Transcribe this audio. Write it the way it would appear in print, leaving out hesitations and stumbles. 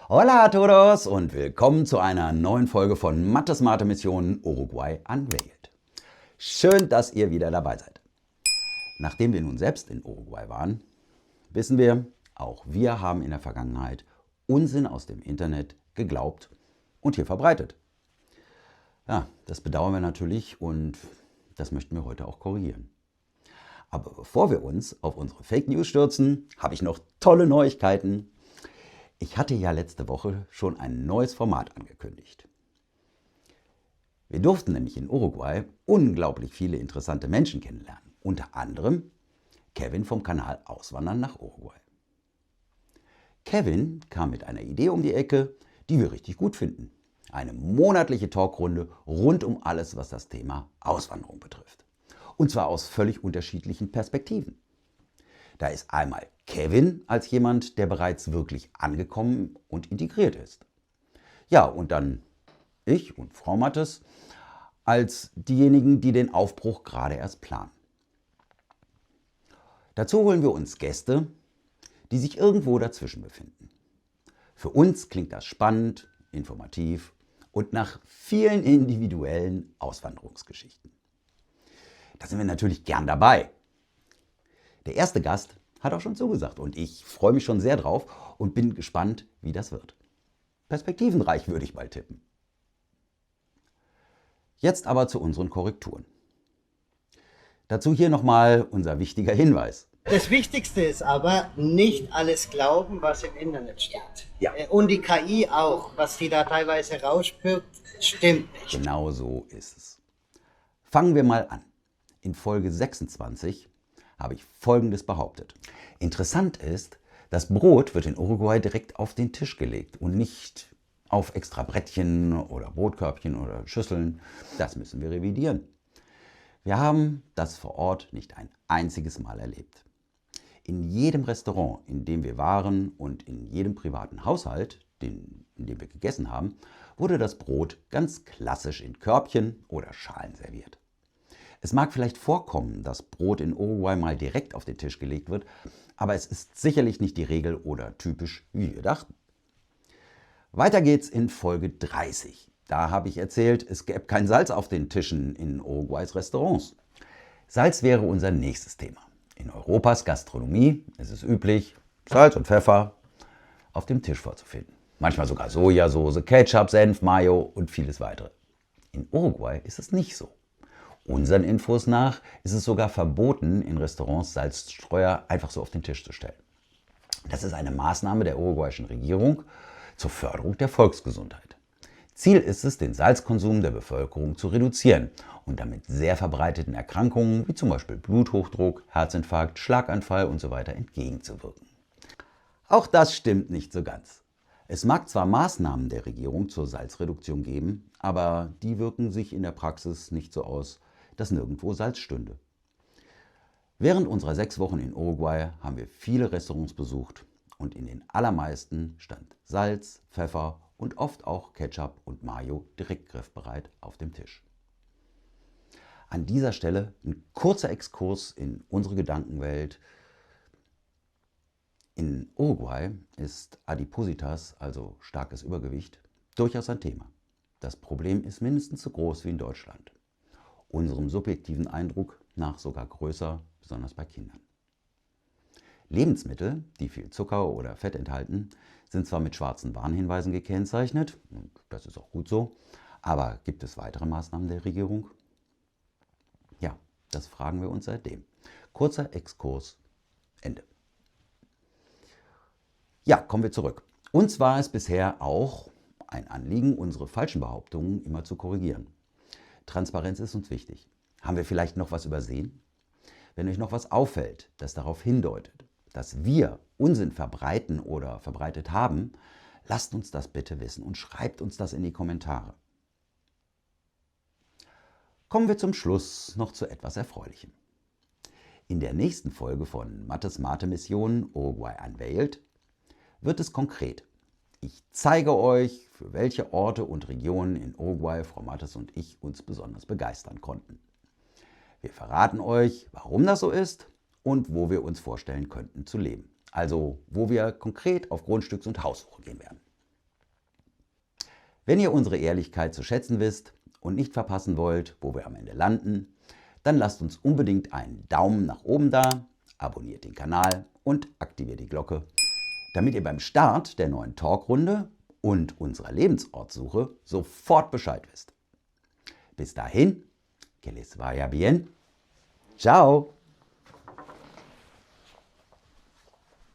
Hola a todos und willkommen zu einer neuen Folge von Mattes Mate Mission Uruguay Unveiled. Schön, dass ihr wieder dabei seid. Nachdem wir nun selbst in Uruguay waren, wissen wir, auch wir haben in der Vergangenheit Unsinn aus dem Internet geglaubt und hier verbreitet. Ja, das bedauern wir natürlich und das möchten wir heute auch korrigieren. Aber bevor wir uns auf unsere Fake News stürzen, habe ich noch tolle Neuigkeiten. Ich hatte ja letzte Woche schon ein neues Format angekündigt. Wir durften nämlich in Uruguay unglaublich viele interessante Menschen kennenlernen. Unter anderem Kevin vom Kanal Auswandern nach Uruguay. Kevin kam mit einer Idee um die Ecke, die wir richtig gut finden. Eine monatliche Talkrunde rund um alles, was das Thema Auswanderung betrifft. Und zwar aus völlig unterschiedlichen Perspektiven. Da ist einmal Kevin als jemand, der bereits wirklich angekommen und integriert ist. Ja, und dann ich und Frau Mattes als diejenigen, die den Aufbruch gerade erst planen. Dazu holen wir uns Gäste, die sich irgendwo dazwischen befinden. Für uns klingt das spannend, informativ und nach vielen individuellen Auswanderungsgeschichten. Da sind wir natürlich gern dabei. Der erste Gast hat auch schon zugesagt und ich freue mich schon sehr drauf und bin gespannt, wie das wird. Perspektivenreich würde ich mal tippen. Jetzt aber zu unseren Korrekturen. Dazu hier nochmal unser wichtiger Hinweis. Das Wichtigste ist aber, nicht alles glauben, was im Internet steht. Ja. Und die KI auch, was die da teilweise rausspuckt, stimmt nicht. Genau so ist es. Fangen wir mal an. In Folge 26 habe ich Folgendes behauptet. Interessant ist, das Brot wird in Uruguay direkt auf den Tisch gelegt und nicht auf extra Brettchen oder Brotkörbchen oder Schüsseln. Das müssen wir revidieren. Wir haben das vor Ort nicht ein einziges Mal erlebt. In jedem Restaurant, in dem wir waren und in jedem privaten Haushalt, in dem wir gegessen haben, wurde das Brot ganz klassisch in Körbchen oder Schalen serviert. Es mag vielleicht vorkommen, dass Brot in Uruguay mal direkt auf den Tisch gelegt wird, aber es ist sicherlich nicht die Regel oder typisch, wie wir dachten. Weiter geht's in Folge 30. Da habe ich erzählt, es gäbe kein Salz auf den Tischen in Uruguays Restaurants. Salz wäre unser nächstes Thema. In Europas Gastronomie ist es üblich, Salz und Pfeffer auf dem Tisch vorzufinden. Manchmal sogar Sojasauce, Ketchup, Senf, Mayo und vieles weitere. In Uruguay ist es nicht so. Unseren Infos nach ist es sogar verboten, in Restaurants Salzstreuer einfach so auf den Tisch zu stellen. Das ist eine Maßnahme der uruguayischen Regierung zur Förderung der Volksgesundheit. Ziel ist es, den Salzkonsum der Bevölkerung zu reduzieren und damit sehr verbreiteten Erkrankungen wie zum Beispiel Bluthochdruck, Herzinfarkt, Schlaganfall usw. entgegenzuwirken. Auch das stimmt nicht so ganz. Es mag zwar Maßnahmen der Regierung zur Salzreduktion geben, aber die wirken sich in der Praxis nicht so aus, dass nirgendwo Salz stünde. Während unserer 6 Wochen in Uruguay haben wir viele Restaurants besucht und in den allermeisten stand Salz, Pfeffer und oft auch Ketchup und Mayo direkt griffbereit auf dem Tisch. An dieser Stelle ein kurzer Exkurs in unsere Gedankenwelt. In Uruguay ist Adipositas, also starkes Übergewicht, durchaus ein Thema. Das Problem ist mindestens so groß wie in Deutschland. Unserem subjektiven Eindruck nach sogar größer, besonders bei Kindern. Lebensmittel, die viel Zucker oder Fett enthalten, sind zwar mit schwarzen Warnhinweisen gekennzeichnet, und das ist auch gut so, aber gibt es weitere Maßnahmen der Regierung? Ja, das fragen wir uns seitdem. Kurzer Exkurs, Ende. Ja, kommen wir zurück. Uns war es bisher auch ein Anliegen, unsere falschen Behauptungen immer zu korrigieren. Transparenz ist uns wichtig. Haben wir vielleicht noch was übersehen? Wenn euch noch was auffällt, das darauf hindeutet, dass wir Unsinn verbreiten oder verbreitet haben, lasst uns das bitte wissen und schreibt uns das in die Kommentare. Kommen wir zum Schluss noch zu etwas Erfreulichem. In der nächsten Folge von Mattes Mate Mission Uruguay Unveiled wird es konkret. Ich zeige euch, für welche Orte und Regionen in Uruguay Frau Mattes und ich uns besonders begeistern konnten. Wir verraten euch, warum das so ist und wo wir uns vorstellen könnten zu leben. Also wo wir konkret auf Grundstücks- und Haussuche gehen werden. Wenn ihr unsere Ehrlichkeit zu schätzen wisst und nicht verpassen wollt, wo wir am Ende landen, dann lasst uns unbedingt einen Daumen nach oben da, abonniert den Kanal und aktiviert die Glocke, damit ihr beim Start der neuen Talkrunde und unserer Lebensortsuche sofort Bescheid wisst. Bis dahin, que les vaya bien. Ciao!